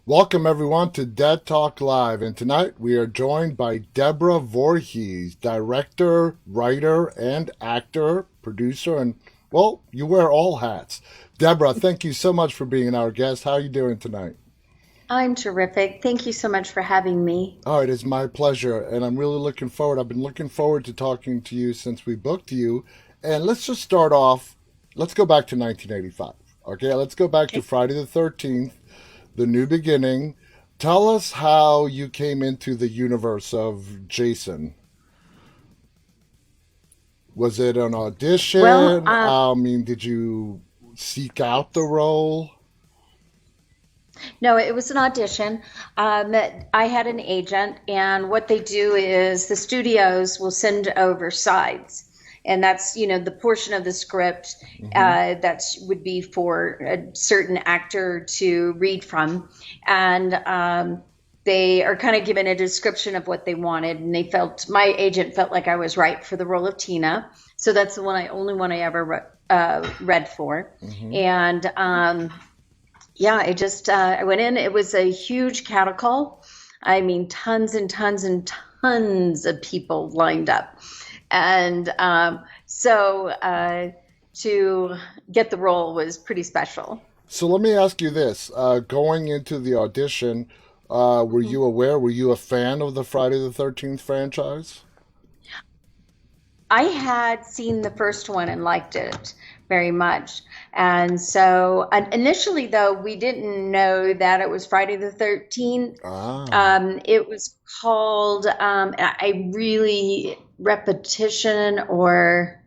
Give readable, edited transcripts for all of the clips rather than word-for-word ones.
Welcome everyone to Dead Talk Live, and tonight we are joined by Deborah Voorhees, director, writer, and actor, producer, and well, you wear all hats. Deborah, thank you so much for being our guest. How are you doing tonight? I'm terrific. Thank you so much for having me. Oh, it is my pleasure, and I'm really looking forward. I've been looking forward to talking to you since we booked you. And let's just start off. Let's go back to 1985. Okay, let's go back to Okay. Friday the 13th, The New Beginning. Tell us how you came into the universe of Jason. Was it an Well, audition? Did you seek out the role? no, it was an audition. I had an agent, and what they do is the studios will send over sides. And that's, the portion of the script Hmm. that would be for a certain actor to read from. And they are kind of given a description of what they wanted. And my agent felt like I was right for the role of Tina. So that's the only one I ever read for. Hmm. And yeah, I went in. It was a huge catacall. I mean, tons and tons and tons of people lined up. And to get the role was pretty special. So let me ask you this: going into the audition, were Mhm. you aware? Were you a fan of the Friday the 13th franchise? I had seen the first one and liked it very much. And so initially, though, we didn't know that it was Friday the 13th. Ah, It was called I really repetition or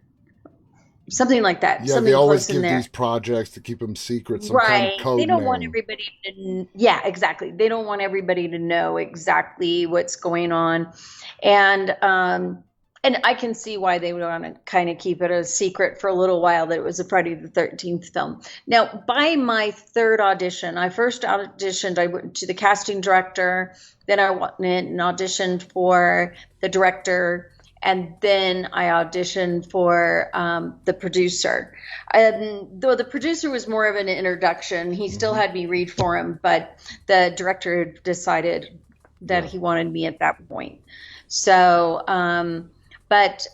something like that, yeah. They something always close in give there. these projects to keep them secret, some kind of Right. They code don't want name. everybody to, yeah, exactly. They don't want everybody to know exactly what's going on. And and I can see why they would want to kind of keep it a secret for a little while that it was a Friday the 13th film. Now, by my third audition, I first auditioned, I went to the casting director, then I went and auditioned for the director, and then I auditioned for the producer. Though the producer was more of an introduction, he still Hmm. had me read for him, but the director decided that Yeah. he wanted me at that point. So, but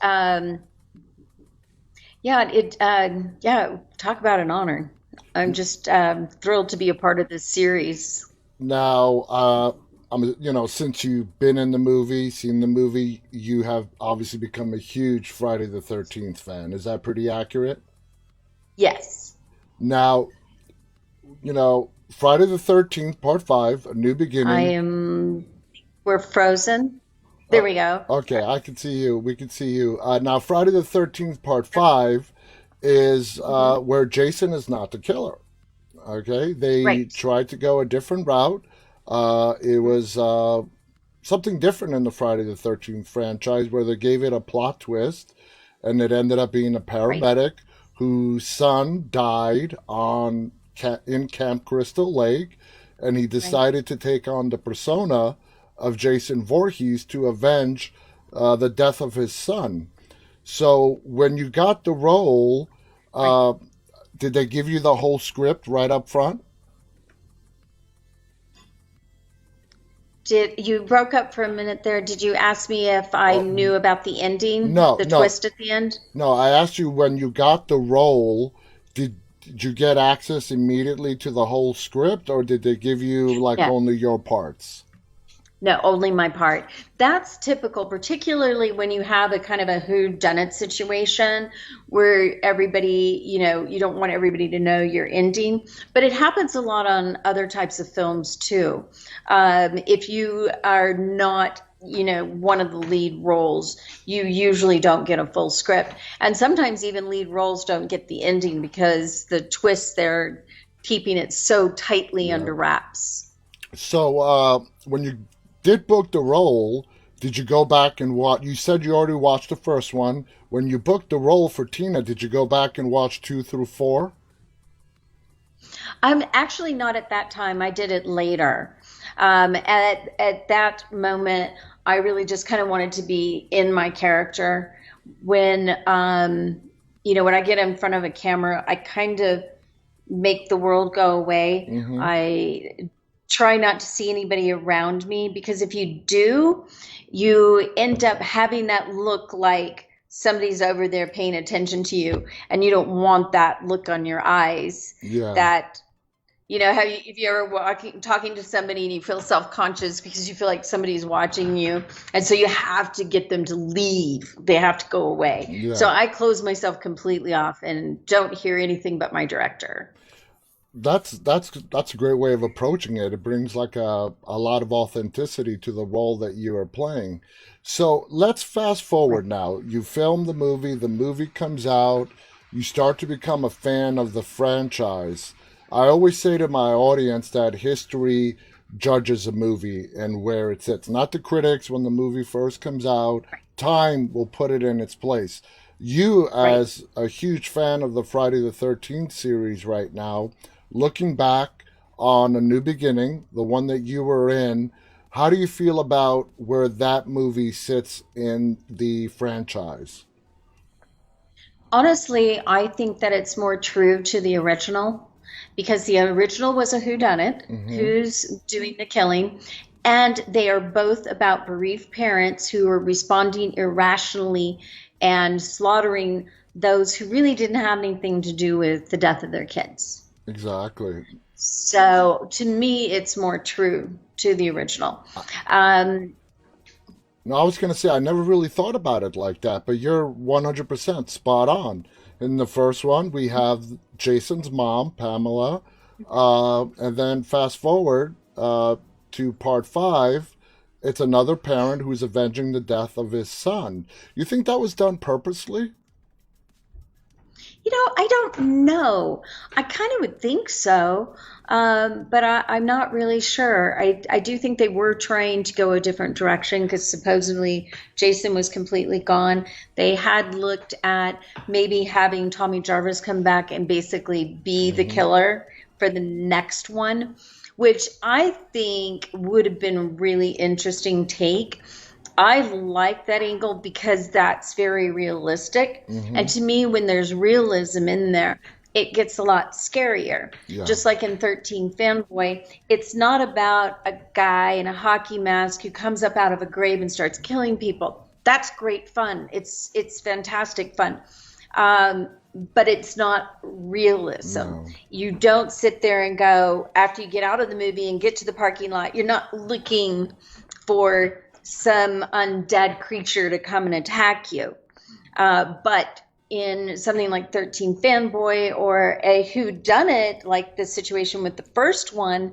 yeah, talk about an honor. I'm just thrilled to be a part of this series. Now, since you've been in the movie, seen the movie, you have obviously become a huge Friday the 13th fan. Is that pretty accurate? Yes, Now, Friday the 13th, Part 5, A New I Beginning. am. We're frozen. There Uh, we go. okay, I can see you. We can see you. Now, Friday the 13th, Part 5 is Mhm. where Jason is not the killer. Okay, they Right. tried to go a different route. It was something different in the Friday the 13th franchise where they gave it a plot twist, and it ended up being a Right. paramedic whose son died in Camp Crystal Lake, and he Right. decided to take on the persona of Jason Voorhees to avenge the death of his son. So when you got the role, Right. uh, did they give you the whole script right up front? Did you broke up for a minute there? Did you ask me if I Oh, knew about the ending, no, the no, twist at the end? no. I asked you when you got the role, did you get access immediately to the whole script, or did they give you like Yeah. only your parts? No, only my part. That's typical, particularly when you have a kind of a whodunit situation where everybody, you don't want everybody to know your ending. But it happens a lot on other types of films too. If you are not, one of the lead roles, you usually don't get a full script. And sometimes even lead roles don't get the ending because the twist, they're keeping it so tightly Yeah. under wraps. So when you did book the role, did you go back and watch? You said you already watched the first one. When you booked the role for Tina, did you go back and watch two through four? I'm actually not at that time. I did it later. At that moment, I really just kind of wanted to be in my character. When when I get in front of a camera, I kind of make the world go away. Mm-hmm. I try not to see anybody around me, because if you do, you end up having that look like somebody's over there paying attention to you, and you don't want that look on your eyes. Yeah. That how if you're ever talking to somebody and you feel self-conscious because you feel like somebody's watching you, and so you have to get them to leave. They have to go away. So Yeah. I close myself completely off and don't hear anything but my director. That's a great way of approaching it. It brings like a lot of authenticity to the role that you are playing. So let's fast Right. forward now. You film the movie comes out, you start to become a fan of the franchise. I always say to my audience that history judges a movie and where it sits. Not the critics when the movie first comes out. Time will put it in its place. You, Right. as a huge fan of the Friday the 13th series right now, looking back on A New Beginning, the one that you were in, how do you feel about where that movie sits in the franchise? Honestly, I think that it's more true to the original, because the original was a whodunit, Mm-hmm. who's doing the killing, and they are both about bereaved parents who are responding irrationally and slaughtering those who really didn't have anything to do with the death of their kids. Exactly. So to me, it's more true to the original. Um, No, I was going to say, I never really thought about it like that, but you're 100% spot on. In the first one, we have Jason's mom, Pamela, and then fast forward to part five, it's another parent who's avenging the death of his son. You think that was done purposely? I don't know. I kind of would think so, but I'm not really sure. I do think they were trying to go a different direction because supposedly Jason was completely gone. They had looked at maybe having Tommy Jarvis come back and basically be the Hmm. killer for the next one, which I think would have been a really interesting take. I like that angle because that's very realistic. And Hmm. to me, when there's realism in there, it gets a lot scarier. Yeah. Just like in 13 Fanboy, it's not about a guy in a hockey mask who comes up out of a grave and starts killing people. That's great fun. It's fantastic fun. But it's not realism. No. You don't sit there and go, after you get out of the movie and get to the parking lot, you're not looking for some undead creature to come and attack you. But in something like 13 Fanboy or a Who Done It, like the situation with the first one,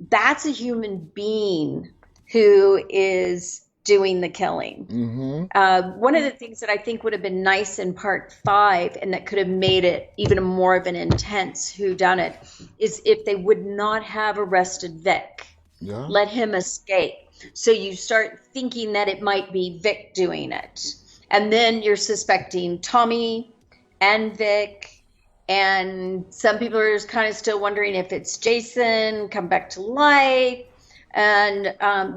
that's a human being who is doing the killing. Hmm. One of the things that I think would have been nice in part five, and that could have made it even more of an intense Who Done It, is if they would not have arrested Vic, Yeah. let him escape. So you start thinking that it might be Vic doing it. And then you're suspecting Tommy and Vic. And some people are kind of still wondering if it's Jason come back to life. And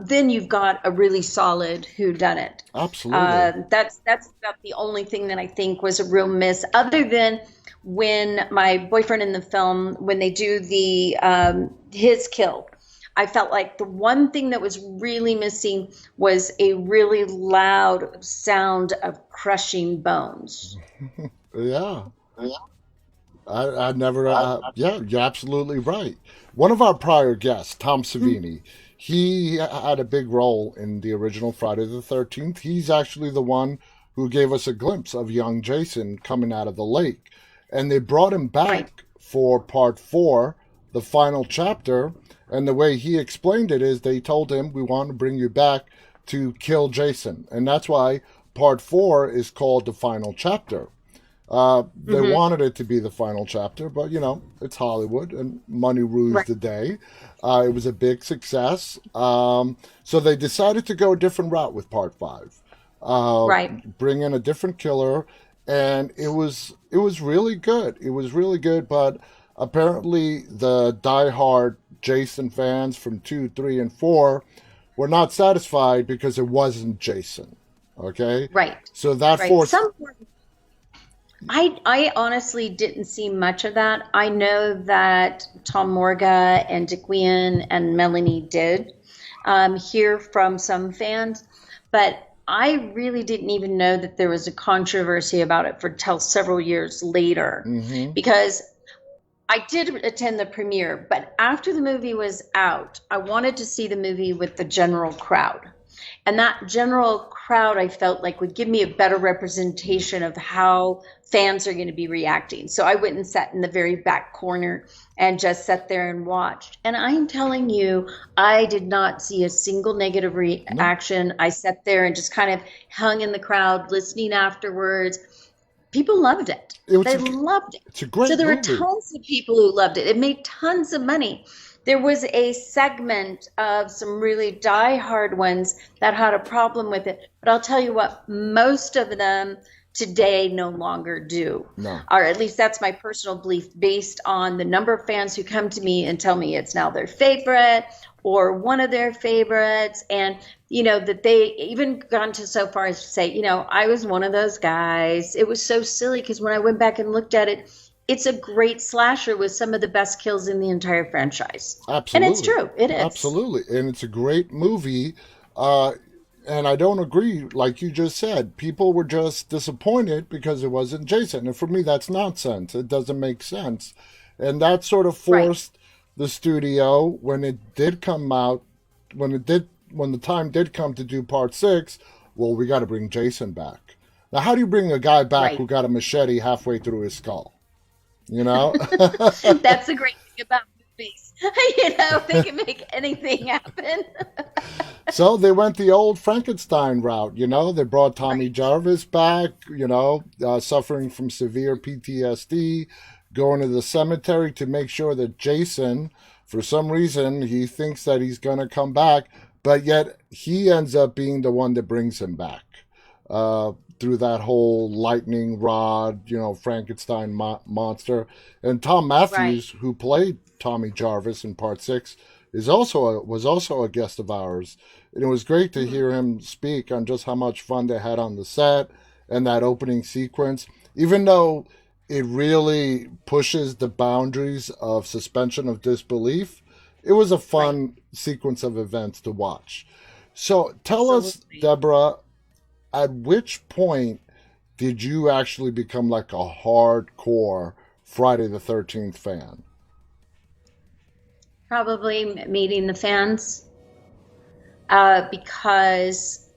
then you've got a really solid whodunit. Absolutely. That's about the only thing that I think was a real miss, other than when my boyfriend in the film, when they do the his kill, I felt like the one thing that was really missing was a really loud sound of crushing bones. Yeah. I never, yeah, you're absolutely right. One of our prior guests, Tom Savini, he had a big role in the original Friday the 13th. He's actually the one who gave us a glimpse of young Jason coming out of the lake. And they brought him Right. back for part four, the final chapter. And the way he explained it is they told him, we want to bring you back to kill Jason. And that's why part four is called the final chapter. They Hmm. wanted it to be the final chapter, but it's Hollywood and money rules Right. the day. It was a big success. So they decided to go a different route with part five. Right. Bring in a different killer, and it was really good. It was really good, but apparently the diehard Jason fans from two, three, and four were not satisfied because it wasn't Jason. Okay, Right. so that Right. forced. I honestly didn't see much of that. I know that Tom Morga and Dick Wien and Melanie did hear from some fans, but I really didn't even know that there was a controversy about it for till several years later, Mm-hmm. because I did attend the premiere, but after the movie was out, I wanted to see the movie with the general crowd. And that general crowd, I felt like, would give me a better representation of how fans are going to be reacting. So I went and sat in the very back corner and just sat there and watched. And I'm telling you, I did not see a single negative No, reaction. I sat there and just kind of hung in the crowd, listening afterwards. People loved it. it was They loved it. it's a So great there were movie. tons of people who loved it. It made tons of money. There was a segment of some really die-hard ones that had a problem with it. But I'll tell you what, most of them today no longer do. No. Or at least that's my personal belief based on the number of fans who come to me and tell me it's now their favorite or one of their favorites. And, that they even gone to so far as to say, I was one of those guys. It was so silly because when I went back and looked at it, it's a great slasher with some of the best kills in the entire franchise. And it's Absolutely. true. It is. Absolutely. And it's a great movie. Uh, and I don't agree, like you just said. People were just disappointed because it wasn't Jason. And for me, that's nonsense. It doesn't make sense. And that sort of Right. forced the studio, when it did come out, when the time did come to do part six, well, we got to bring Jason back. Now, how do you bring a guy back Right. who got a machete halfway through his skull? You know? That's the great thing about movies. They can make anything happen. So they went the old Frankenstein route, They brought Tommy Right. Jarvis back, suffering from severe PTSD, going to the cemetery to make sure that Jason, for some reason, he thinks that he's going to come back, but yet he ends up being the one that brings him back. Through that whole lightning rod, Frankenstein monster. And Tom Right. Matthews, who played Tommy Jarvis in part six, was also a guest of ours. And it was great to Mhm. hear him speak on just how much fun they had on the set and that opening sequence. Even though it really pushes the boundaries of suspension of disbelief, it was a Right. fun sequence of events to watch. So tell us, Absolutely. Deborah, at which point did you actually become like a hardcore Friday the 13th fan? Probably meeting the fans, because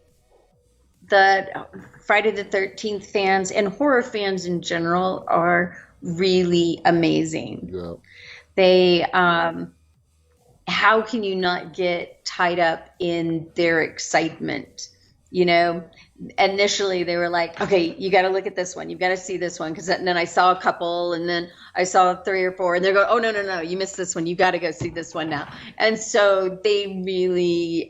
the Friday the 13th fans and horror fans in general are really amazing. Yeah. They, how can you not get tied up in their excitement? You know, Initially they were like, okay, you got to look at this one. You've got to see this one. Because then I saw a couple and then I saw three or four and they're going, oh, no, no, no, you missed this one. You got to go see this one now. And so they really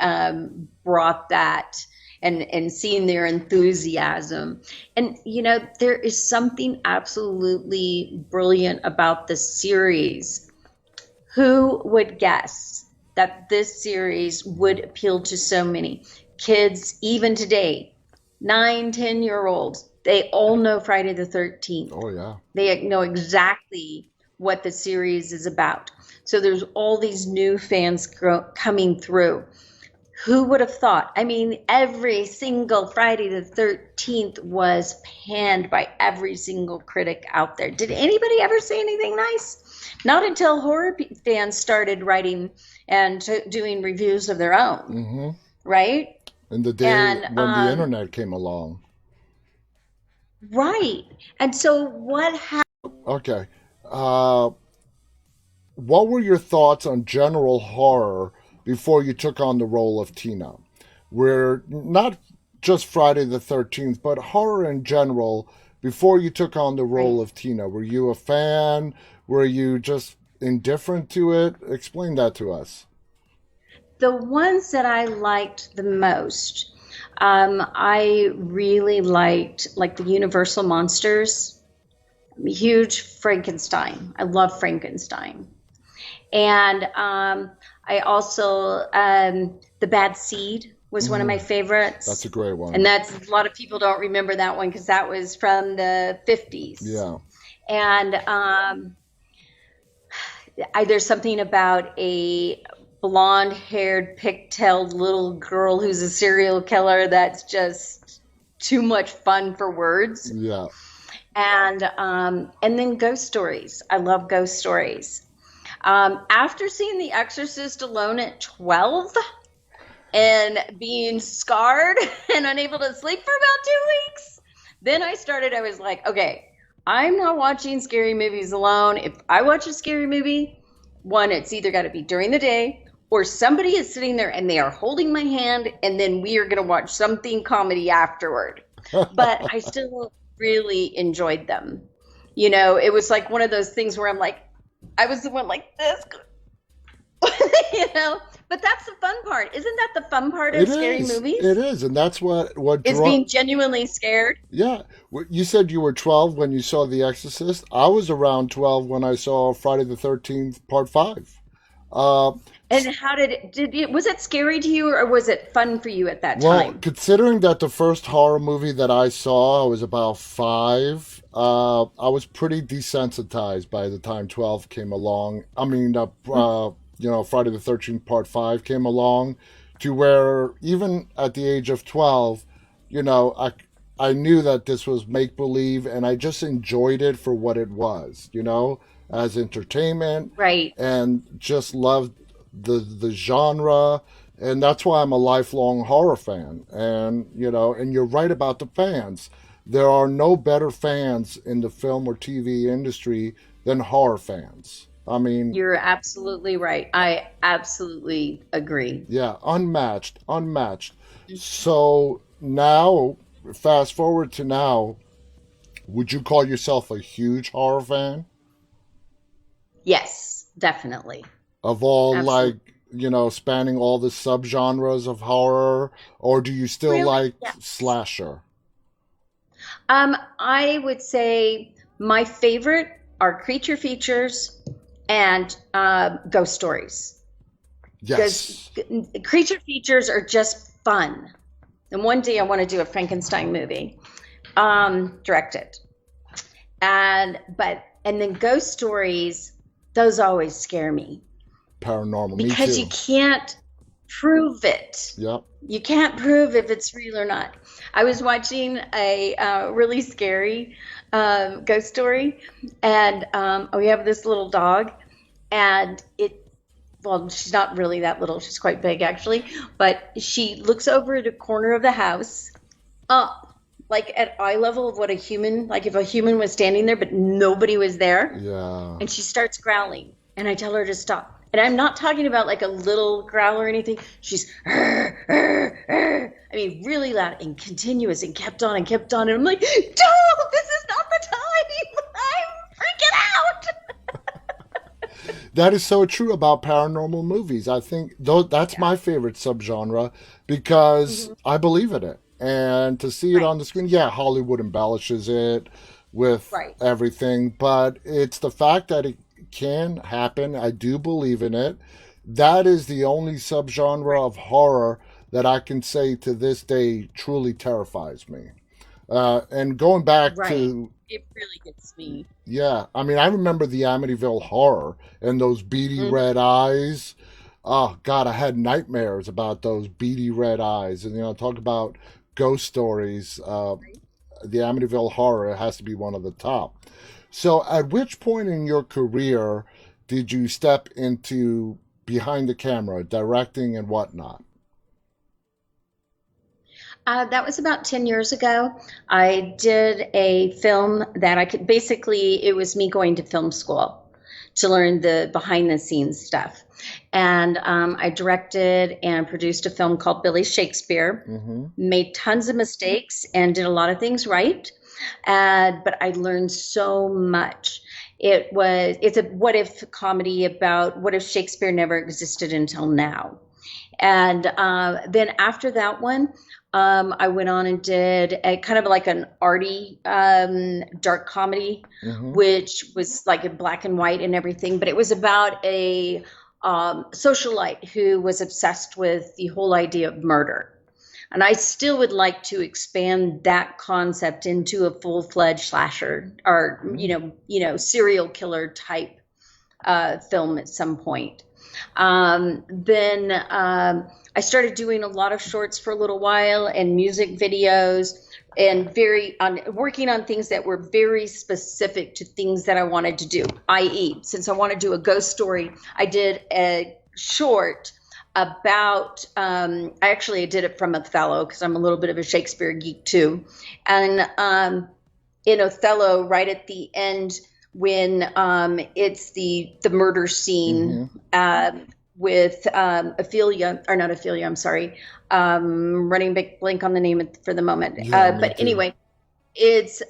brought that and seeing their enthusiasm. And, there is something absolutely brilliant about this series. Who would guess that this series would appeal to so many kids, even today, 9, 10-year olds? They all know Friday the 13th. Oh, yeah. They know exactly what the series is about. So there's all these new fans coming through. Who would have thought? I mean, every single Friday the 13th was panned by every single critic out there. Did anybody ever say anything nice? Not until horror fans started writing and doing reviews of their own, Mm-hmm. right? In the day And when the internet came along. right. And so what happened? Okay. Uh, what were your thoughts on general horror before you took on the role of Tina? Where not just Friday the 13th, but horror in general before you took on the Right. role of Tina? Were you a fan? Were you just indifferent to it? Explain that to us. The ones that I liked the most, I really liked like the Universal monsters. I'm a huge Frankenstein. I love Frankenstein. And I also, the Bad Seed. was one of my Mm, that's favorites. a great And one. that's a lot of people don't remember that one because that was from the 50s. Yeah. And there's something about a blonde haired, pigtailed little girl who's a serial killer that's just too much fun for words. Yeah. And then ghost stories. I love ghost stories. After seeing The Exorcist alone at 12 and being scarred and unable to sleep for about 2 weeks, then I was like, okay, I'm not watching scary movies alone. If I watch a scary movie, one, it's either got to be during the day or somebody is sitting there and they are holding my hand, and then we are going to watch something comedy afterward. But I still really enjoyed them. It was like one of those things where I'm like, I was the one like this, you know. But that's the fun part. Isn't that the fun part It of scary is. It movies? is, and that's what Is draw. being genuinely scared. Yeah, you said you were 12 when you saw The Exorcist. I was around 12 when I saw Friday the 13th Part 5. Uh, And how was it scary to you or was it fun for you at that well, time? considering that the first horror movie that I saw, I was about 5, I was pretty desensitized by the time 12 came along. I mean, Friday the 13th Part 5 came along, to where even at the age of 12, you know, I, I knew that this was make believe, and I just enjoyed it for what it was, as entertainment, Right. and just loved the genre, and that's why I'm a lifelong horror fan. And and you're right about the fans. There are no better fans in the film or TV industry than horror fans. I mean, You're absolutely right. I absolutely agree. yeah, unmatched, unmatched. So now, fast forward to now, would you call yourself a huge horror fan Yes, definitely. of all, like, Absolutely. spanning all the subgenres of horror, or do you still Really? like Yes. slasher? I would say my favorite are creature features and ghost stories. Because Yes. creature features are just fun. And one day I want to do a Frankenstein movie, direct it. And then ghost stories, those always scare me Paranormal, me because you too. can't prove it. Yep. You can't prove if it's real or not. I was watching a really scary ghost story, and we have this little dog, and well, she's not really that little. She's quite big, actually, but she looks over at a corner of the house, up, like at eye level of what a human, like if a human was standing there, but nobody was there, Yeah. and she starts growling, and I tell her to stop. And I'm not talking about like a little growl or anything. She's, "Arr, arr, arr." I mean, really loud and continuous, and kept on and kept on. And I'm like, "Don't! This is not the time. I'm freaking That is so true about paranormal movies. I think though that's out." my favorite subgenre because Mhm. I believe in it. And to see it Right, on the screen, yeah, Hollywood embellishes it with right, everything, but it's the fact that it can happen. I do believe in it. That is the only subgenre right, of horror that I can say to this day truly terrifies me. And going back right. to, It really gets me. yeah, I mean, I remember the Amityville Horror and those beady Mhm. red eyes. Oh, God, I had nightmares about those beady red eyes. And, talk about ghost stories. The Amityville Horror has to be one of the top. So, at which point in your career did you step into behind the camera, directing and whatnot? That was about 10 years ago. I did a film that I could basically, it was me going to film school to learn the behind the scenes stuff. And I directed and produced a film called Billy Shakespeare, Mm-hmm. made tons of mistakes and did a lot of things right. But I learned so much. It's a what if comedy about what if Shakespeare never existed until now. And then after that one, I went on and did a kind of like an arty dark comedy, Mm-hmm. which was like in black and white and everything. But it was about a socialite who was obsessed with the whole idea of murder. And I still would like to expand that concept into a full-fledged slasher or, serial killer type film at some point. Then I started doing a lot of shorts for a little while and music videos and working on things that were very specific to things that I wanted to do. I.e., since I want to do a ghost story, I did a short about I did it from Othello because I'm a little bit of a Shakespeare geek too. And in Othello, right at the end, when it's the murder scene with Ophelia, or not Ophelia, I'm sorry, running blank on the name for the moment. But anyway, it's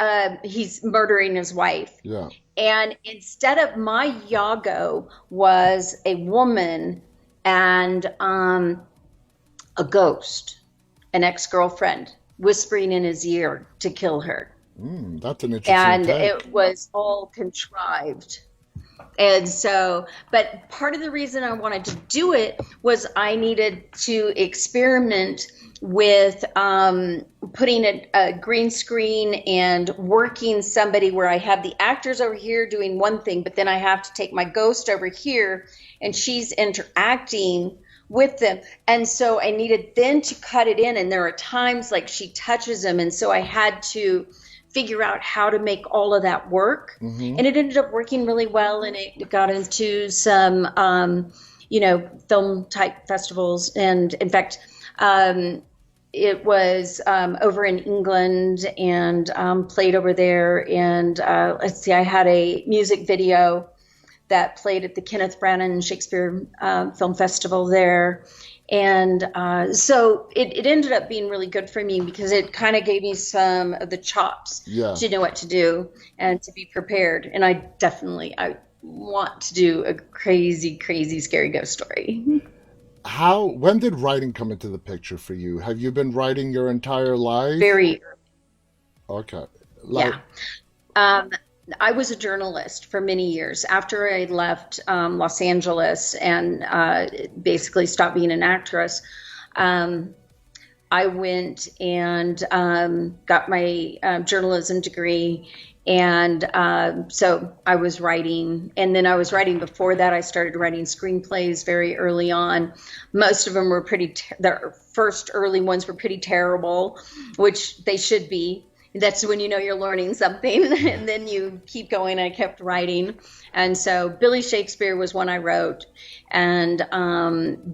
he's murdering his wife. Yeah. And instead of my Iago was a woman and a ghost, an ex-girlfriend, whispering in his ear to kill her. That's an interesting And take. it was all contrived. And so, but part of the reason I wanted to do it was I needed to experiment with putting a green screen and working somebody where I have the actors over here doing one thing, but then I have to take my ghost over here and she's interacting with them. And so I needed then to cut it in. And there are times like she touches them. And so I had to figure out how to make all of that work. And it ended up working really well. And it got into some, film type festivals. And in fact, it was over in England and played over there. And I had a music video that played at the Kenneth Branagh Shakespeare Film Festival there. And so it ended up being really good for me because it kind of gave me some of the chops to know what to do and to be prepared. And I want to do a crazy, crazy, scary ghost story. When did writing come into the picture for you? Have you been writing your entire life? Very early. Okay. Yeah. I was a journalist for many years. After I left Los Angeles and basically stopped being an actress, I went and got my journalism degree. And so I was writing. And then I was writing before that. I started writing screenplays very early on. Most of them were the first early ones were pretty terrible, which they should be. That's when you know you're learning something, and then you keep going. I kept writing. And so Billy Shakespeare was one I wrote. And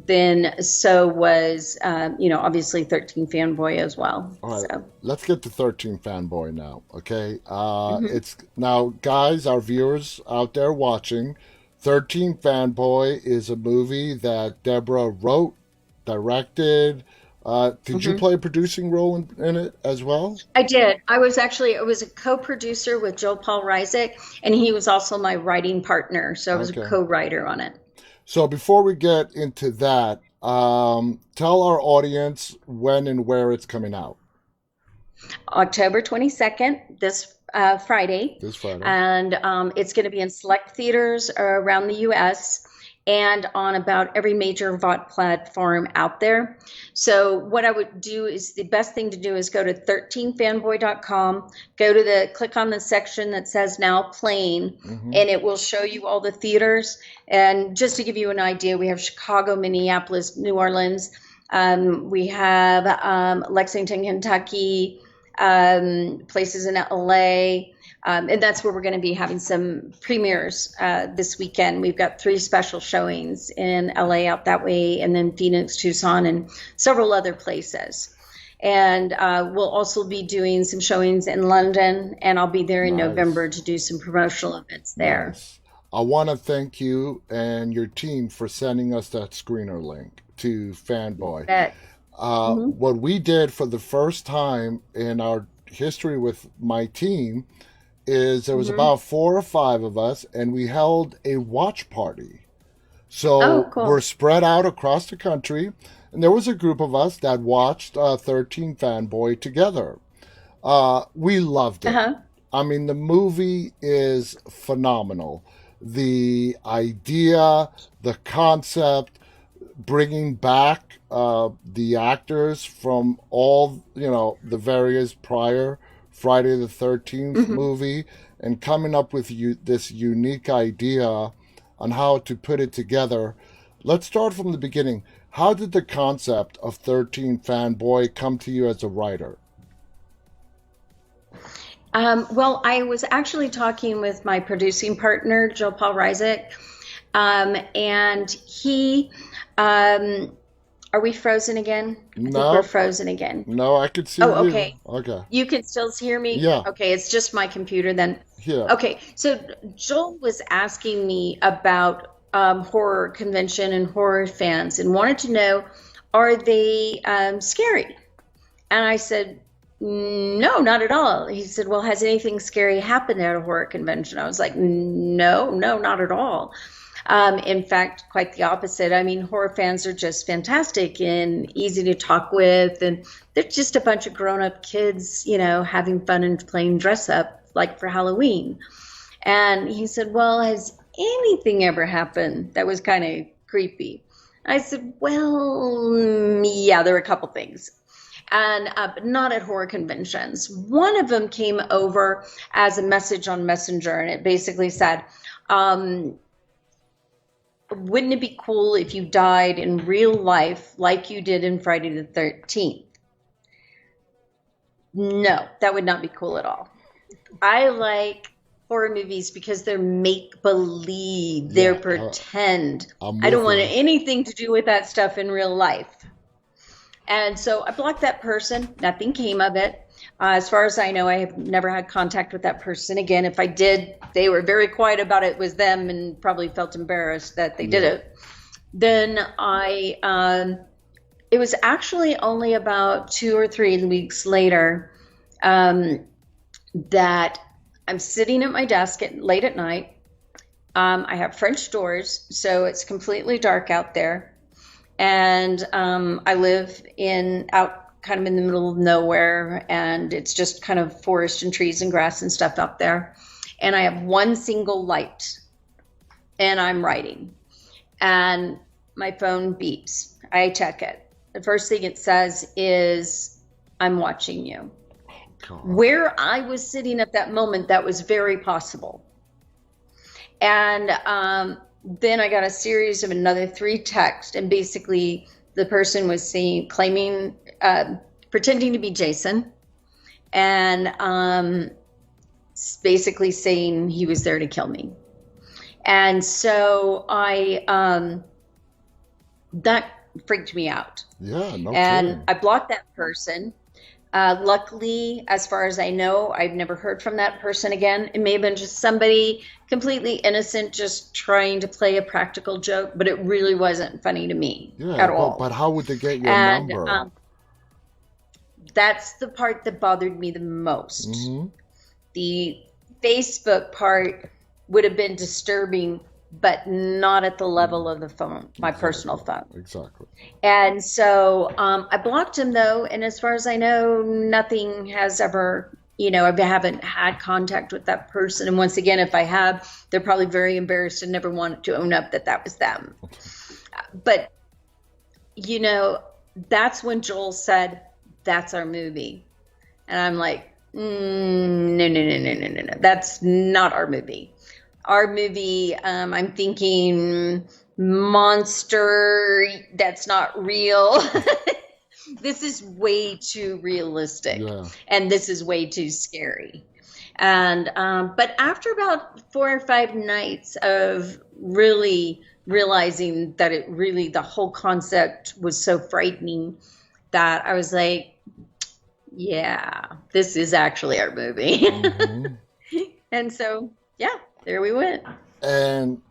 then so was, obviously 13 Fanboy as well. All right, so. Let's get to 13 Fanboy now, okay? It's now, guys, our viewers out there watching, 13 Fanboy is a movie that Deborah wrote, directed. Did you play a producing role in it as well? I did. I was a co-producer with Joel Paul Reisig, and he was also my writing partner. So I was a co-writer on it. So before we get into that, tell our audience when and where it's coming out. October 22nd, this Friday. This Friday. And it's going to be in select theaters around the U.S., and on about every major VOD platform out there. So what I would do is the best thing to do is go to 13fanboy.com, click on the section that says now playing, and it will show you all the theaters. And just to give you an idea, we have Chicago, Minneapolis, New Orleans. We have Lexington, Kentucky, places in LA. And that's where we're going to be having some premieres this weekend. We've got 3 special showings in LA out that way, and then Phoenix, Tucson, and several other places. And we'll also be doing some showings in London, and I'll be there in November to do some promotional events there. Nice. I want to thank you and your team for sending us that screener link to Fanboy. What we did for the first time in our history with my team is there was about 4 or 5 of us, and we held a watch party. So cool. We're spread out across the country, and there was a group of us that watched 13 Fanboy together. We loved it. I mean, the movie is phenomenal. The idea, the concept, bringing back the actors from all, the various prior Friday the 13th Hmm. movie and coming up with this unique idea on how to put it together. Let's start from the beginning. How did the concept of 13 Fanboy come to you as a writer? Well, I was actually talking with my producing partner, Joe Paul Reisig, and he, um, are we frozen again? I think we're No, frozen again. no, I could see Oh, you. okay. Okay. You can still hear me? Yeah, Okay, it's just my computer then. yeah. Okay, so Joel was asking me about horror convention and horror fans and wanted to know, are they scary? And I said, no, not at all. He said, well, has anything scary happened at a horror convention? I was like, no, no, not at all. In fact, quite the opposite. I mean, horror fans are just fantastic and easy to talk with, and they're just a bunch of grown-up kids, having fun and playing dress up like for Halloween. And he said, well, has anything ever happened that was kind of creepy? I said, well, yeah, there were a couple things. And but not at horror conventions. One of them came over as a message on Messenger, and it basically said, um, wouldn't it be cool if you died in real life like you did in Friday the 13th? No, that would not be cool at all. I like horror movies because they're make believe, they're Yeah, pretend. I'm I don't with want you. anything to do with that stuff in real life. And so I blocked that person. Nothing came of it. As far as I know, I have never had contact with that person again. If I did, they were very quiet about it. It was them and probably felt embarrassed that they did Yeah. it. Then it was actually only about 2 or 3 weeks later um, that I'm sitting at my desk late at night. I have French doors, so it's completely dark out there. And I live out kind of in the middle of nowhere, and it's just kind of forest and trees and grass and stuff out there. And I have one single light, and I'm writing, and my phone beeps. I check it. The first thing it says is, I'm watching you. God. Where I was sitting at that moment, that was very possible. And then I got a series of another 3 texts, and basically the person was claiming, pretending to be Jason, and basically saying he was there to kill me. And so that freaked me out. Yeah, no And kidding. I blocked that person. Luckily, as far as I know, I've never heard from that person again. It may have been just somebody completely innocent just trying to play a practical joke, but it really wasn't funny to me Yeah, at but all. how would they get your And number? that's the part that bothered me the most. Hmm. The Facebook part would have been disturbing, but not at the level of the phone, my personal Exactly. phone. Exactly. And so I blocked him though, and as far as I know, nothing has ever, I haven't had contact with that person. And once again, if I have, they're probably very embarrassed and never wanted to own up that that was them. But, you know, that's when Joel said, that's our movie. And I'm like, no, no, no, no, no, no, no. That's not our movie. Our movie, I'm thinking monster that's not real. This is way too realistic, Yeah. and this is way too scary. And but after about 4 or 5 nights of really realizing that the whole concept was so frightening, that I was like, yeah, this is actually our movie. Hmm. And so, yeah, there we went. And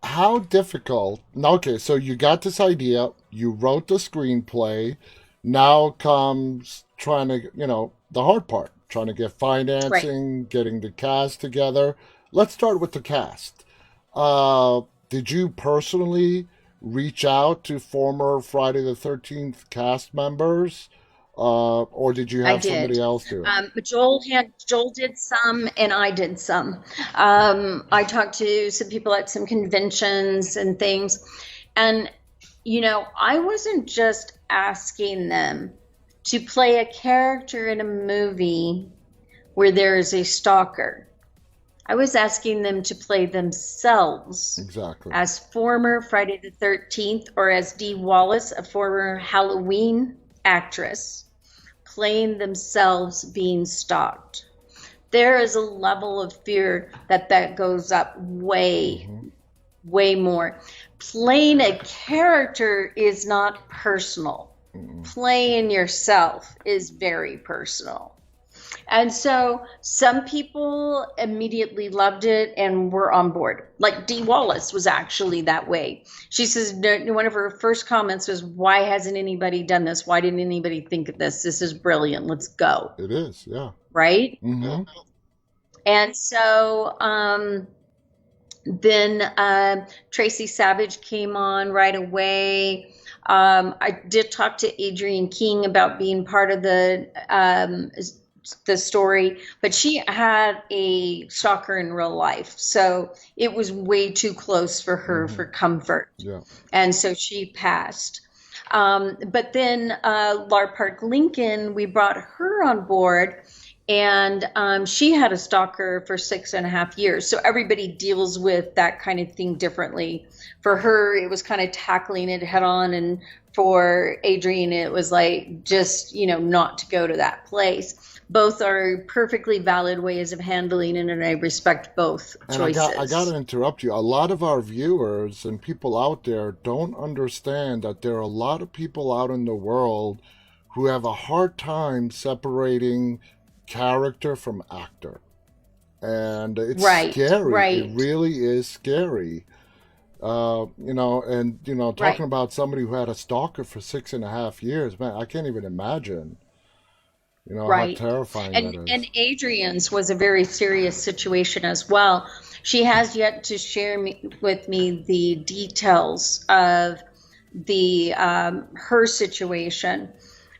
how difficult? Okay, so you got this idea, you wrote the screenplay. Now comes trying to, the hard part, trying to get Right. financing, getting the cast together. Let's start with the cast. Uh, did you personally reach out to former Friday the 13th cast members? Or did you I have somebody did. else do it? But Joel did some, and I did some. I talked to some people at some conventions and things, and I wasn't just asking them to play a character in a movie where there is a stalker. I was asking them to play themselves Exactly. as former Friday the 13th, or as Dee Wallace, a former Halloween actress, playing themselves being stalked. There is a level of fear that goes up way, way more. Playing a character is not personal. Playing yourself is very personal. And so some people immediately loved it and were on board. Like Dee Wallace was actually that way. She says one of her first comments was, "Why hasn't anybody done this? Why didn't anybody think of this? This is brilliant. Let's go." It is, yeah. Right? Mm-hmm. And so then Tracy Savage came on right away. I did talk to Adrienne King about being part of the story, but she had a stalker in real life, so it was way too close for her for comfort. Yeah. And so she passed. But then Lar Park Lincoln, we brought her on board, and she had a stalker for 6.5 years. So everybody deals with that kind of thing differently. For her, it was kind of tackling it head on, and for Adrienne, it was like just, not to go to that place. Both are perfectly valid ways of handling it, and I respect both choices. And I got to interrupt you. A lot of our viewers and people out there don't understand that there are a lot of people out in the world who have a hard time separating character from actor. And it's scary. Right. It really is scary. Talking about somebody who had a stalker for 6.5 years, man, I can't even imagine. How terrifying that is. And Adrienne's was a very serious situation as well. She has yet to share with me the details of the her situation,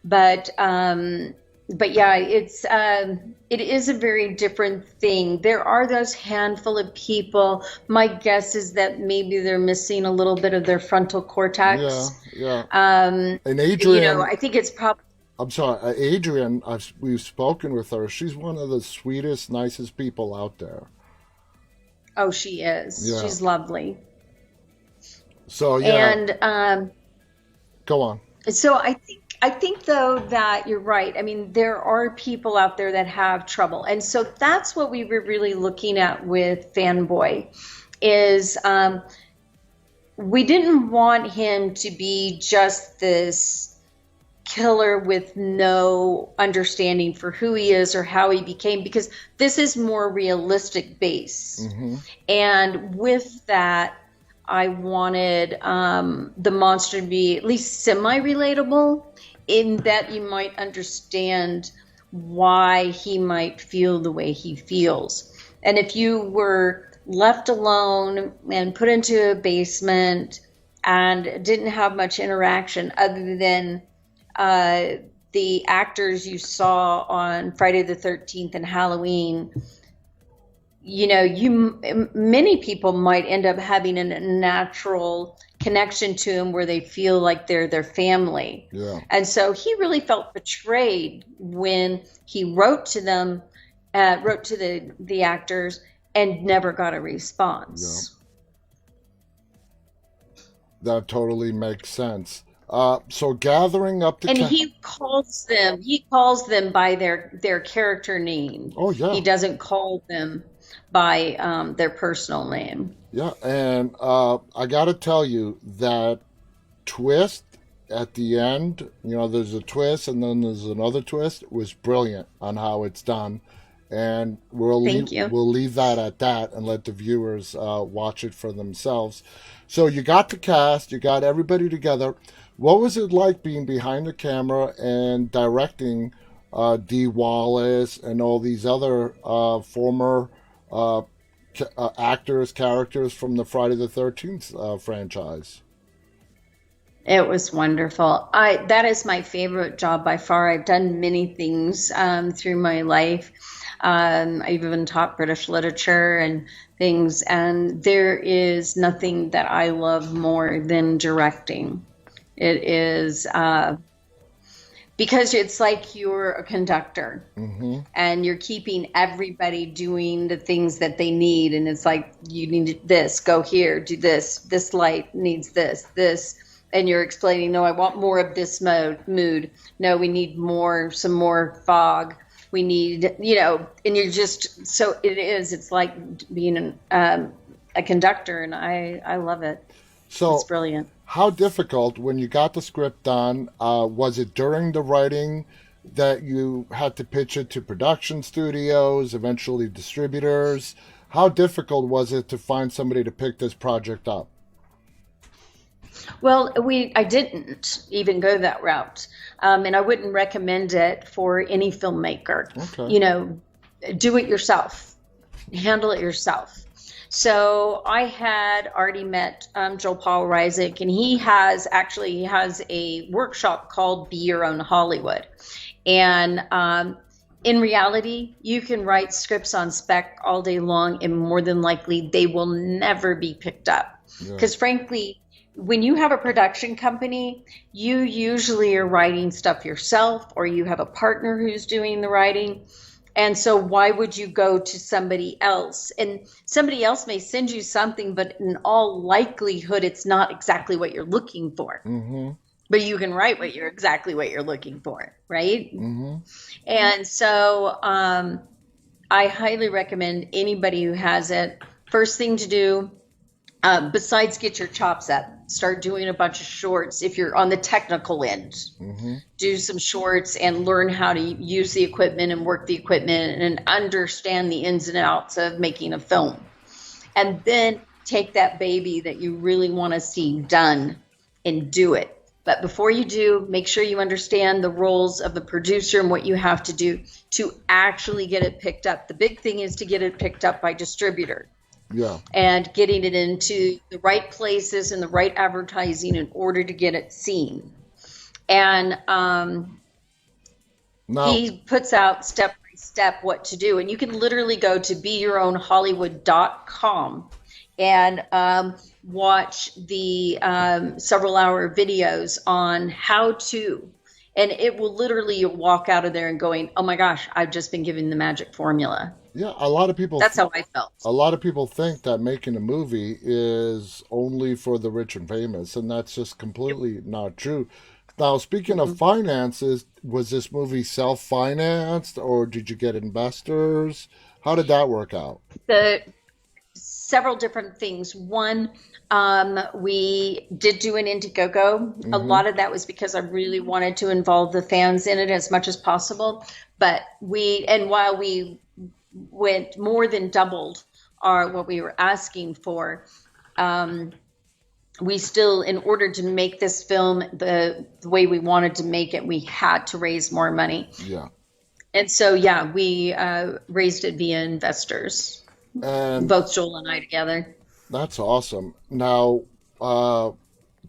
but yeah, it is a very different thing. There are those handful of people. My guess is that maybe they're missing a little bit of their frontal cortex. Yeah. And Adrienne, I think it's probably. I'm sorry, Adrienne, we've spoken with her. She's one of the sweetest, nicest people out there. Oh, she is. Yeah. She's lovely. So, yeah. And go on. So I think though that you're right. I mean, there are people out there that have trouble. And so that's what we were really looking at with Fanboy is we didn't want him to be just this killer with no understanding for who he is or how he became, because this is more realistic base. And with that, I wanted the monster to be at least semi-relatable, in that you might understand why he might feel the way he feels. And if you were left alone and put into a basement and didn't have much interaction other than the actors you saw on Friday the 13th and Halloween, many people might end up having a natural connection to him where they feel like they're their family. Yeah. And so he really felt betrayed when he wrote to them, wrote to the actors, and never got a response. Yeah. That totally makes sense. So gathering up the he calls them by their character name. Oh yeah. He doesn't call them by their personal name. Yeah, and I got to tell you that twist at the end, there's a twist and then there's another twist, was brilliant on how it's done. And we'll leave that at that and let the viewers watch it for themselves. So you got the cast, you got everybody together. What was it like being behind the camera and directing Dee Wallace and all these other former actors, characters from the Friday the 13th franchise? It was wonderful. That is my favorite job by far. I've done many things through my life. I've even taught British literature and things, and there is nothing that I love more than directing. It is because it's like you're a conductor Mm-hmm. and you're keeping everybody doing the things that they need. And it's like, you need this, go here, do this, this light needs this. And you're explaining, no, I want more of this mood. No, we need some more fog. We need, and you're just, so it's like being a conductor, and I love it. It's So, brilliant. how difficult, when you got the script done, was it during the writing that you had to pitch it to production studios, eventually distributors? How difficult was it to find somebody to pick this project up? Well, I didn't even go that route, and I wouldn't recommend it for any filmmaker. Okay. Do it yourself, handle it yourself. So I had already met Joel Paul Reisig, and he has a workshop called Be Your Own Hollywood. And in reality, you can write scripts on spec all day long, and more than likely they will never be picked up. Yeah. Because frankly, when you have a production company, you usually are writing stuff yourself, or you have a partner who's doing the writing. And so why would you go to somebody else? And somebody else may send you something, but in all likelihood, it's not exactly what you're looking for. Mm-hmm. But you can write exactly what you're looking for, right? Mm-hmm. And so I highly recommend anybody who has it, first thing to do, besides get your chops up, start doing a bunch of shorts. If you're on the technical end, Mm-hmm. do some shorts and learn how to use the equipment and work the equipment and understand the ins and outs of making a film. And then take that baby that you really want to see done and do it. But before you do, make sure you understand the roles of the producer and what you have to do to actually get it picked up. The big thing is to get it picked up by distributor. Yeah. And getting it into the right places and the right advertising in order to get it seen. And Now, he puts out step by step what to do. And you can literally go to BeYourOwnHollywood.com and watch the several hour videos on how to. And it will literally, you'll walk out of there and going, oh my gosh, I've just been given the magic formula. yeah, a lot of people. That's how I felt. A lot of people think that making a movie is only for the rich and famous, and that's just completely not true. Now, speaking of finances, was this movie self-financed, or did you get investors? How did that work out? The several different things. One, we did do an Indiegogo. A Mm-hmm. lot of that was because I really wanted to involve the fans in it as much as possible. But while we went more than doubled what we were asking for, we still, in order to make this film the way we wanted to make it, we had to raise more money. Yeah. And so, yeah, we raised it via investors, And both Joel and I together. that's awesome. Now,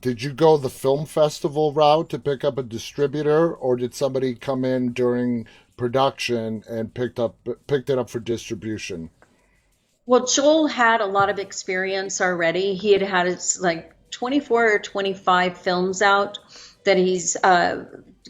did you go the film festival route to pick up a distributor, or did somebody come in during production and picked it up for distribution? Well, Joel had a lot of experience already. He had like 24 or 25 films out that he's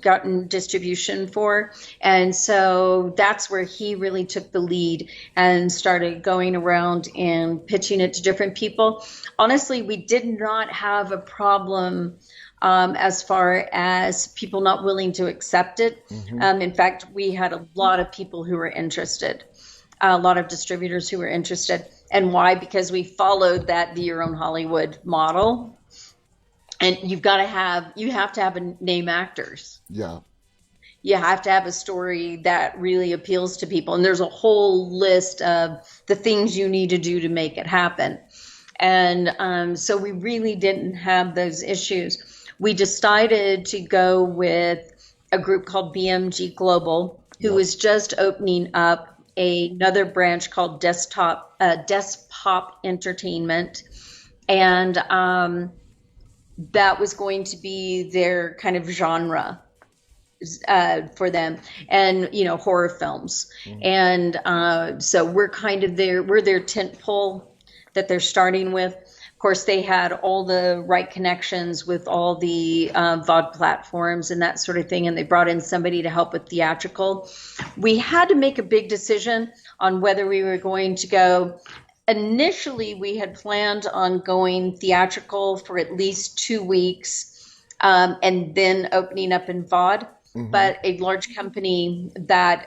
gotten distribution for. And so that's where he really took the lead and started going around and pitching it to different people. Honestly, we did not have a problem as far as people not willing to accept it. Mm-hmm. In fact, we had a lot of people who were interested, a lot of distributors who were interested. And why? Because we followed that Be Your Own Hollywood model. And you have to have name actors. Yeah. You have to have a story that really appeals to people. And there's a whole list of the things you need to do to make it happen. And so we really didn't have those issues. We decided to go with a group called BMG Global, who Yeah. was just opening up another branch called Desktop Entertainment. And that was going to be their kind of genre for them, and horror films. And so we're their tent pole that they're starting with. course, they had all the right connections with all the VOD platforms and that sort of thing, and they brought in somebody to help with theatrical. We had to make a big decision on whether we were going to go. Initially, we had planned on going theatrical for at least 2 weeks, and then opening up in VOD. Hmm. But a large company that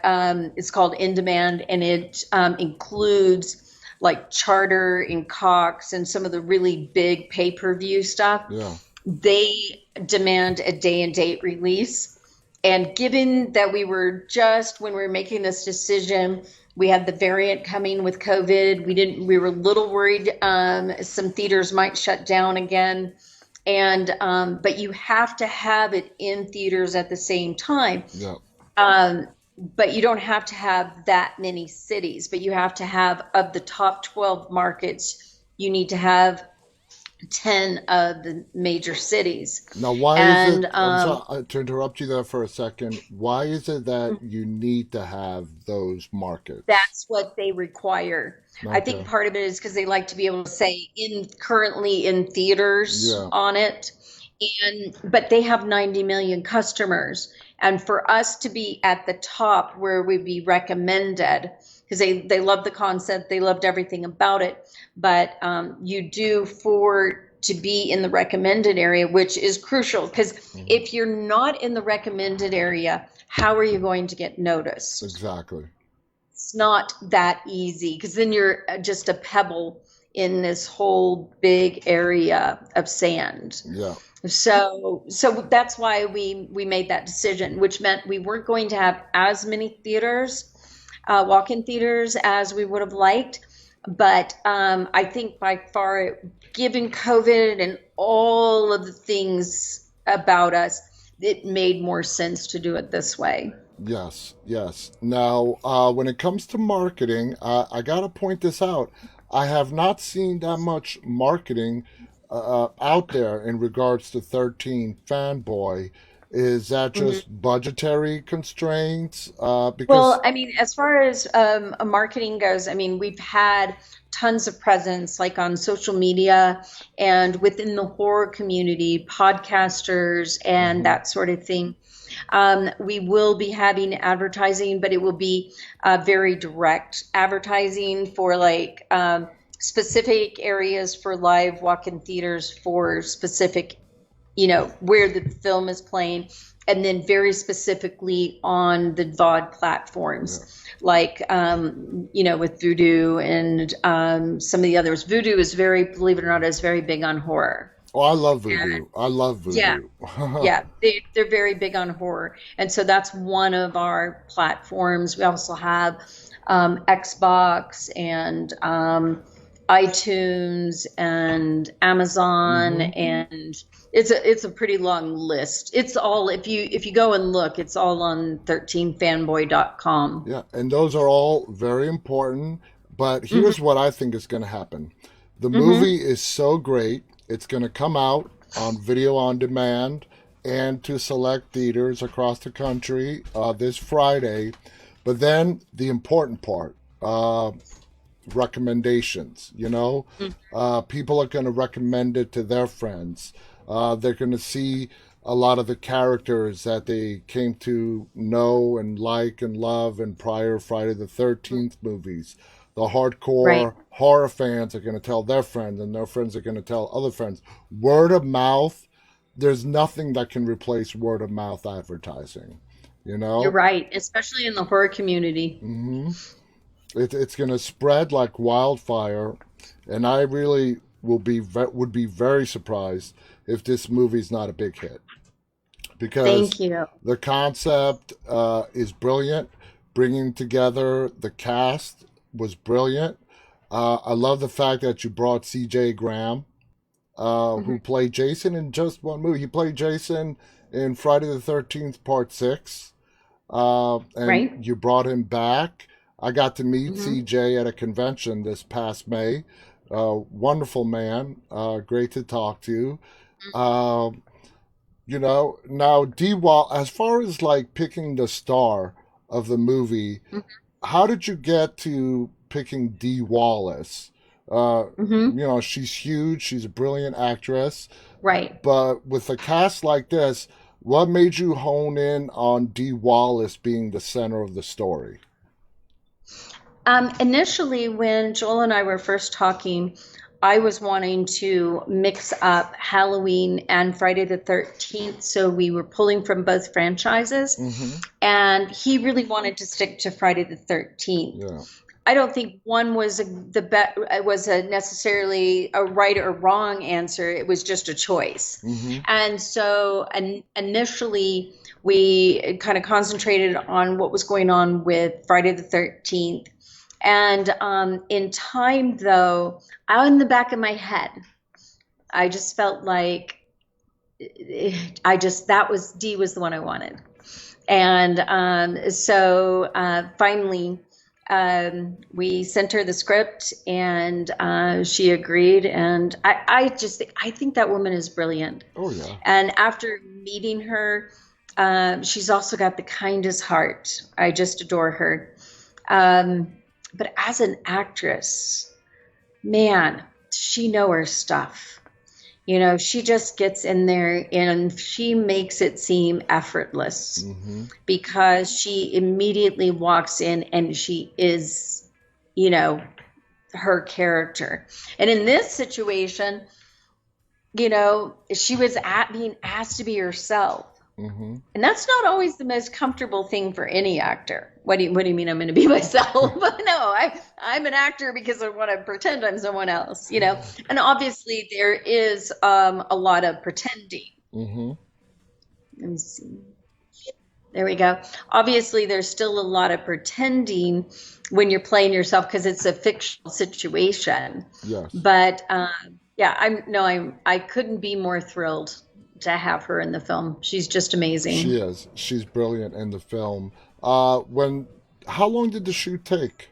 is called In Demand, and it includes like Charter and Cox and some of the really big pay-per-view stuff. Yeah. They demand a day and date release. And given that we were just when we were making this decision, we had the variant coming with COVID. We were a little worried some theaters might shut down again. And but you have to have it in theaters at the same time. Yeah. Um, but you don't have to have that many cities, but you have to have of the top 12 markets, you need to have 10 of the major cities. Now, why is it? And I'm sorry to interrupt you there for a second. Why is it that you need to have those markets? that's what they require. I think Okay. part of it is because they like to be able to say in currently in theaters Yeah. on it. And but they have 90 million customers. And for us to be at the top where we'd be recommended, because they love the concept, they loved everything about it. But you do for to be in the recommended area, which is crucial. Because Hmm. if you're not in the recommended area, how are you going to get noticed? Exactly. It's not that easy because then you're just a pebble in this whole big area of sand. Yeah. So that's why we made that decision, which meant we weren't going to have as many theaters, walk-in theaters as we would have liked. But I think by far, given COVID and all of the things about us, it made more sense to do it this way. Yes, yes. Now, when it comes to marketing, I gotta point this out. I have not seen that much marketing out there in regards to 13 Fanboy. Is that Mhm. just budgetary constraints? Well, Because, I mean, as far as marketing goes, I mean, we've had tons of presence like on social media and within the horror community, podcasters and mhm, that sort of thing. We will be having advertising, but it will be very direct advertising for like specific areas for live walk-in theaters for specific, where the film is playing, and then very specifically on the VOD yeah. platforms, like with Vudu and some of the others. Vudu is very, believe it or not, is very big on horror. Oh, I love And Voodoo. I love yeah, Voodoo. yeah, they're very big on horror, and so that's one of our platforms. We also have Xbox and iTunes and Amazon, Hmm. and it's a pretty long list. It's all if you go and look, it's all on 13fanboy.com. Yeah, and those are all very important. But Mm-hmm. here's what I think is going to happen. The movie Mm-hmm. is so great, it's going to come out on video on demand and to select theaters across the country this Friday. But then the important part, recommendations. People are going to recommend it to their friends. They're going to see a lot of the characters that they came to know and like and love in prior Friday the 13th movies. The Right. hardcore horror fans are going to tell their friends, and their friends are going to tell other friends. Word of mouth, there's nothing that can replace word of mouth advertising, you You're know? right, especially in the horror community. Hmm. It's going to spread like wildfire, and I really would be very surprised if this movie's not a big hit because Thank you. the concept is brilliant. Bringing together the cast was brilliant. I love the fact that you brought C.J. Graham, who Hmm. played Jason in just one movie. He played Jason in Friday the 13th, Part 6, and Right. you brought him back. I got to meet Hmm. CJ at a convention this past May. Wonderful man, great to talk to. Uh, now D Wall, as far as like picking the star of the movie, how did you get to picking D Wallace? Hmm. She's huge. She's a brilliant actress. Right. But with a cast like this, what made you hone in on Dee Wallace being the center of the story? Initially, when Joel and I were first talking, I was wanting to mix up Halloween and Friday the 13th. So we were pulling from both franchises. Mm-hmm. And he really wanted to stick to Friday the 13th. Yeah. I don't think one was necessarily a right or wrong answer. It was just a choice. Mm-hmm. And so initially, we kind of concentrated on what was going on with Friday the 13th. And in time, though, out in the back of my head, I just felt like Dee was the one I wanted. And so finally, we sent her the script, and she agreed. And I think that woman is brilliant. Oh, yeah. And after meeting her, she's also got the kindest heart. I just adore her. But as an actress, man, she know her stuff. She just gets in there and she makes it seem effortless Mm-hmm. because she immediately walks in and she is, her character. And in this situation, she was being asked to be herself. Mm-hmm. And that's not always the most comfortable thing for any actor. What do you mean I'm going to be myself? No, I'm an actor because I want to pretend I'm someone else, And obviously there is a lot of pretending. Mm-hmm. Let me see. There we go. Obviously there's still a lot of pretending when you're playing yourself because it's a fictional situation. Yes. But I couldn't be more thrilled to have her in the film. She's just amazing. She is. She's brilliant in the film. How long did the shoot take?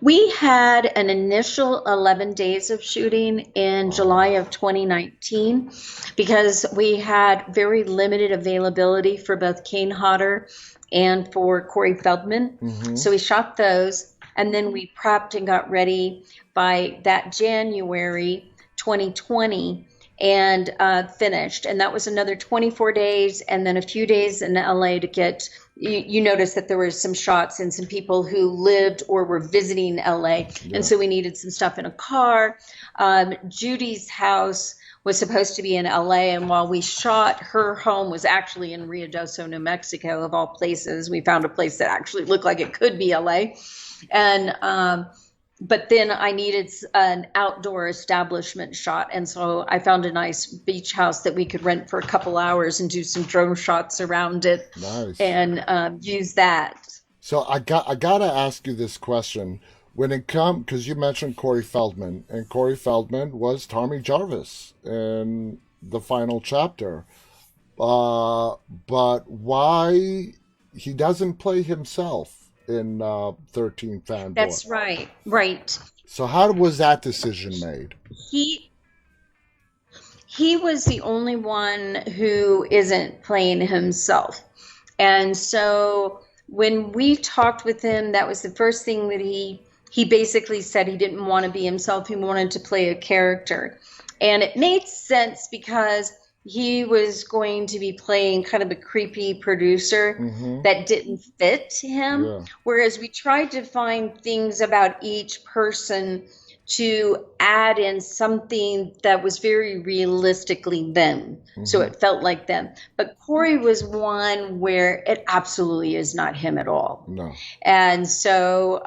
We had an initial 11 days of shooting in July of 2019 because we had very limited availability for both Kane Hodder and for Corey Feldman. Mm-hmm. So we shot those, and then we prepped and got ready by that January 2020 and finished. And that was another 24 days and then a few days in LA to get, you noticed that there were some shots and some people who lived or were visiting LA. Yeah. And so we needed some stuff in a car. Judy's house was supposed to be in LA. And while we shot, her home was actually in Ruidoso, New Mexico, of all places. We found a place that actually looked like it could be LA. And, but then I needed an outdoor establishment shot. And so I found a nice beach house that we could rent for a couple hours and do some drone shots around it. Nice. And use that. So I gotta ask you this question. When it comes, because you mentioned Corey Feldman, and Corey Feldman was Tommy Jarvis in the final chapter. But why he doesn't play himself in 13 Fanboy? That's right. Right. So how was that decision made? He was the only one who isn't playing himself. And so when we talked with him, that was the first thing that he basically said he didn't want to be himself. He wanted to play a character. And it made sense because he was going to be playing kind of a creepy producer that didn't fit him. Yeah. Whereas we tried to find things about each person to add in something that was very realistically them. So it felt like them. But Corey was one where it absolutely is not him at all. No. And so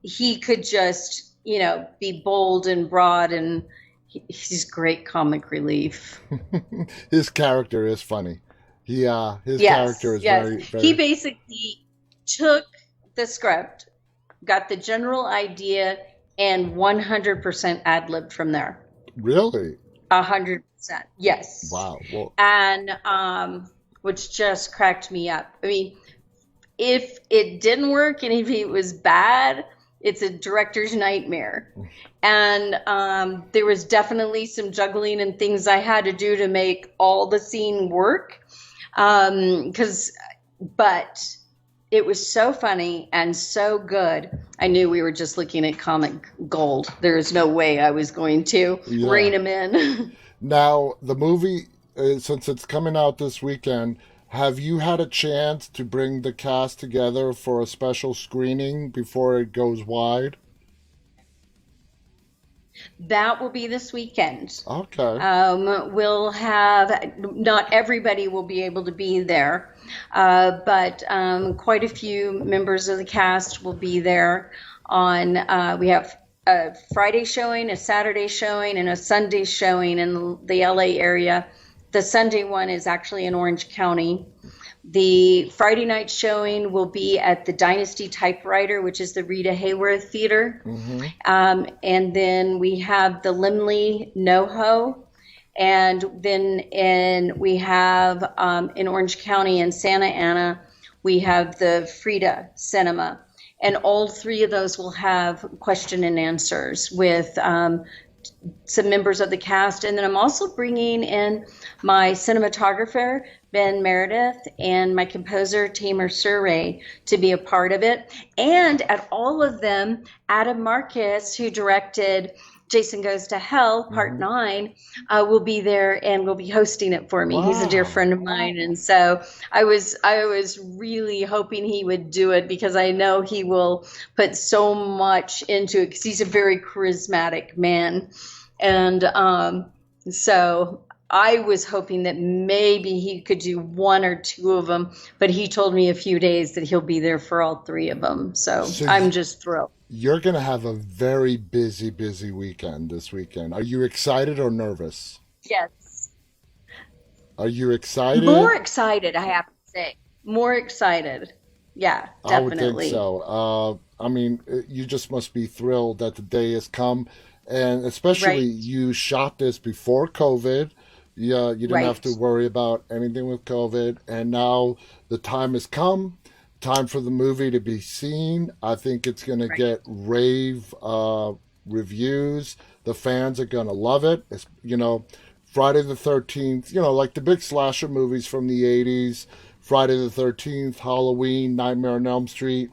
he could just, be bold and broad, and he's great comic relief. His character is funny. His character is very, very... He basically took the script, got the general idea, and 100% ad-libbed from there. Really? 100%. Yes. Wow. Well, and which just cracked me up. I mean, if it didn't work and if it was bad, it's a director's nightmare. And there was definitely some juggling and things I had to do to make all the scene work. But it was so funny and so good. I knew we were just looking at comic gold. There is no way I was going to Yeah. rein him in. Now, the movie, since it's coming out this weekend, have you had a chance to bring the cast together for a special screening before it goes wide? That will be this weekend. Okay. We'll have, not everybody will be able to be there, but quite a few members of the cast will be there on, we have a Friday showing, a Saturday showing, and a Sunday showing in the LA area. The Sunday one is actually in Orange County. The Friday night showing will be at the Dynasty Typewriter, which is the Rita Hayworth Theater. Mm-hmm. And then we have the Limley NoHo. And then we have in Orange County and Santa Ana, we have the Frida Cinema. And all three of those will have question and answers with some members of the cast. And then I'm also bringing in my cinematographer, Ben Meredith, and my composer, Tamer Surrey, to be a part of it. And at all of them, Adam Marcus, who directed Jason Goes to Hell, Part Mm-hmm. 9, will be there and will be hosting it for me. He's a dear Wow. friend of mine. And so I was really hoping he would do it because I know he will put so much into it because he's a very charismatic man. And so I was hoping that maybe he could do one or two of them, but he told me a few days that he'll be there for all three of them. So So I'm just thrilled. you're going to have a very busy, busy weekend this weekend. Are you excited or nervous? Yes. Are you excited? More excited, I have to say. More excited. Yeah, I would think definitely. so. I mean, you just must be thrilled that the day has come, and especially Right, you shot this before COVID. Yeah, you didn't have right, to worry about anything with COVID, and now the time has come. Time for the movie to be seen. I think it's going to right. get rave reviews. The fans are going to love it. It's, Friday the 13th, like the big slasher movies from the 80s, Friday the 13th, Halloween, Nightmare on Elm Street,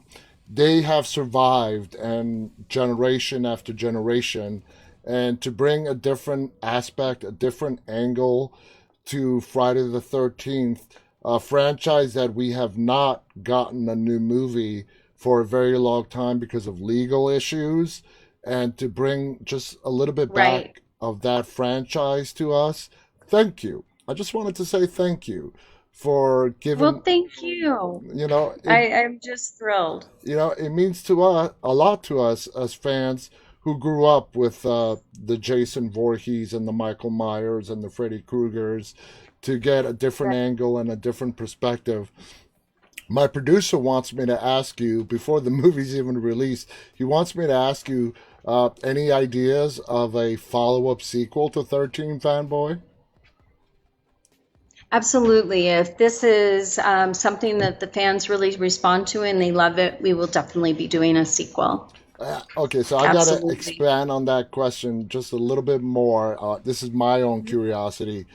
they have survived and generation after generation. And to bring a different aspect, a different angle to Friday the 13th, a franchise that we have not gotten a new movie for a very long time because of legal issues, and to bring just a little bit Right. back of that franchise to us, thank you. I just wanted to say thank you for Well, giving, thank you. you know, it I'm just thrilled. it means to us a lot to us as fans who grew up with the Jason Voorhees and the Michael Myers and the Freddy Kruegers to get a different Right. angle and a different perspective. My producer wants me to ask you before the movie's even released. He wants me to ask you any ideas of a follow-up sequel to 13 Fanboy? Absolutely. If this is something that the fans really respond to and they love it, we will definitely be doing a sequel. Okay, so I got to Absolutely. expand on that question just a little bit more. This is my own curiosity.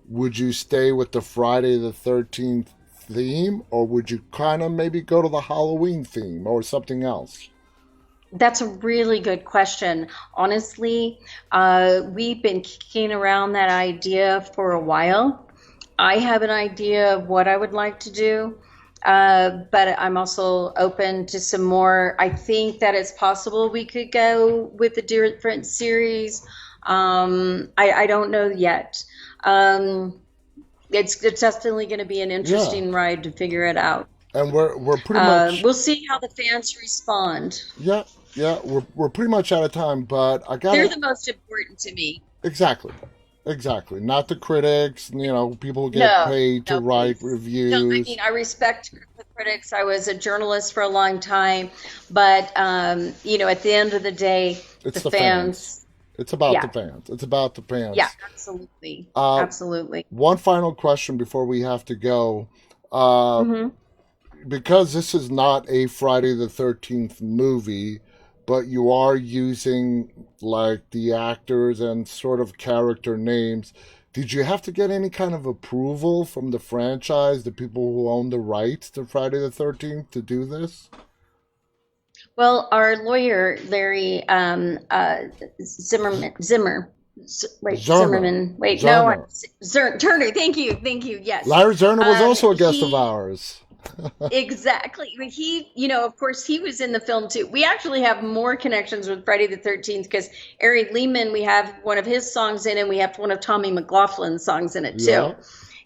Would you stay with the Friday the 13th theme, or would you kind of maybe go to the Halloween theme or something else? That's a really good question. Honestly, we've been kicking around that idea for a while. I have an idea of what I would like to do, but I'm also open to some more. I think that it's possible we could go with a different series. I don't know yet. Um, it's definitely going to be an Yeah, interesting ride to figure it out. and we're pretty much We'll see how the fans respond. yeah, yeah, we're pretty much out of time, but I They're gotta the most important to me. exactly, exactly. Not the critics. People get No, paid to no, write please. No, I reviews. mean, I respect the critics. I was a journalist for a long time, but at the end of the day, the It's the fans. fans, It's about the yeah, fans. It's about the yeah, fans. absolutely, Uh, absolutely. One final question before we have to go. Uh, Hmm. because this is not a Friday the 13th movie, but you are using like the actors and sort of character names, Did you have to get any kind of approval from the franchise, the people who own the rights to Friday the 13th, to do this? Well, our lawyer, Larry Zerner. Zimmerman. Wait, no, Zerner. Turner. Thank you. Yes, Larry Zerner was also a guest of he ours. exactly. He, of course, he was in the film too. We actually have more connections with Friday the 13th because Ari Lehman, we have one of his songs in, and we have one of Tommy McLaughlin's songs in it too, Yeah.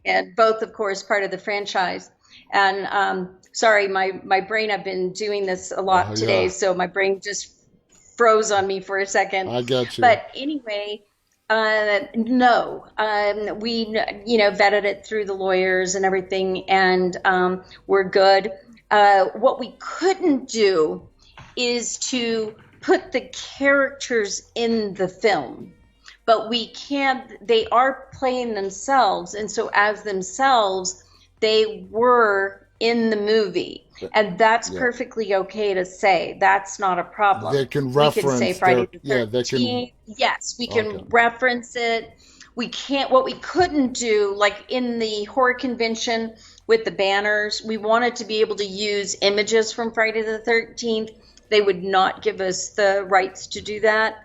and both, of course, part of the franchise. And sorry, my brain. I've been doing this a lot today, Yeah. so my brain just froze on me for a second. I get you. But anyway, no, we vetted it through the lawyers and everything, and we're good. What we couldn't do is to put the characters in the film, but we can. They are playing themselves, and so as themselves, they were in the movie. And that's Yeah. perfectly okay to say. That's not a They problem. can We can say reference their, Friday the yeah, they can, 13th. Yes, we okay. can reference it. We can't, what we couldn't do, like in the horror convention with the banners, we wanted to be able to use images from Friday the 13th. They would not give us the rights to do that.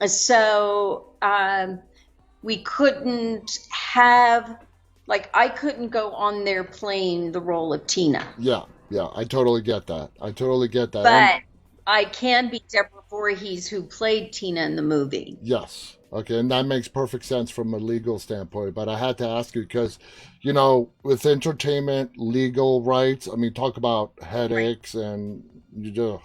So we couldn't have, like, I couldn't go on there playing the role of Tina, Yeah, yeah, I totally get that. I totally get that. And but I can be Deborah Voorhees, who played Tina in the movie. yes, okay, and that makes perfect sense from a legal standpoint. But I had to ask you because, with entertainment, legal rights, I mean, talk about Right. headaches and you do.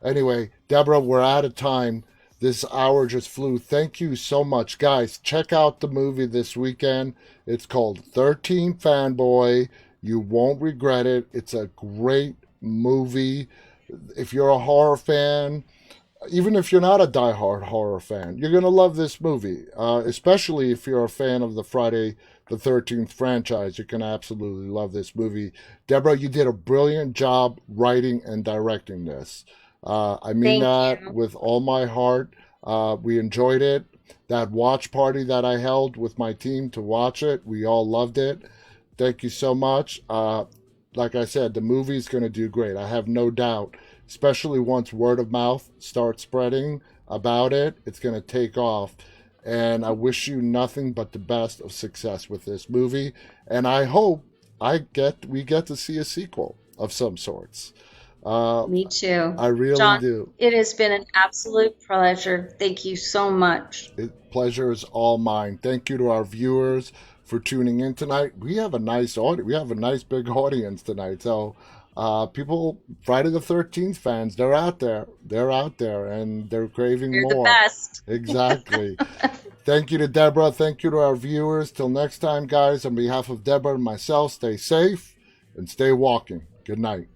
Anyway, Deborah, we're out of time. This hour just flew. Thank you so much. Guys, check out the movie this weekend. It's called 13 Fanboy. You won't regret it. It's a great movie. If you're a horror fan, even if you're not a diehard horror fan, you're going to love this movie. Especially if you're a fan of the Friday the 13th franchise, you can absolutely love this movie. Deborah, you did a brilliant job writing and directing this. I mean Thank that you. with all my heart. We enjoyed it. That watch party that I held with my team to watch it, we all loved it. Thank you so much. Like I said, the movie's going to do great. I have no doubt, especially once word of mouth starts spreading about it, it's going to take off. And I wish you nothing but the best of success with this movie. And I hope we get to see a sequel of some sorts. Uh, Me too. I really John, do. it has been an absolute pleasure. Thank you so much. Pleasure is all mine. Thank you to our viewers for tuning in tonight. We have a nice audience. We have a nice big audience tonight. So, people, Friday the 13th fans, they're out there. They're out there and they're craving You're the more. best. Exactly. Thank you to Deborah. Thank you to our viewers. Till next time, guys, on behalf of Deborah and myself, stay safe and stay walking. Good night.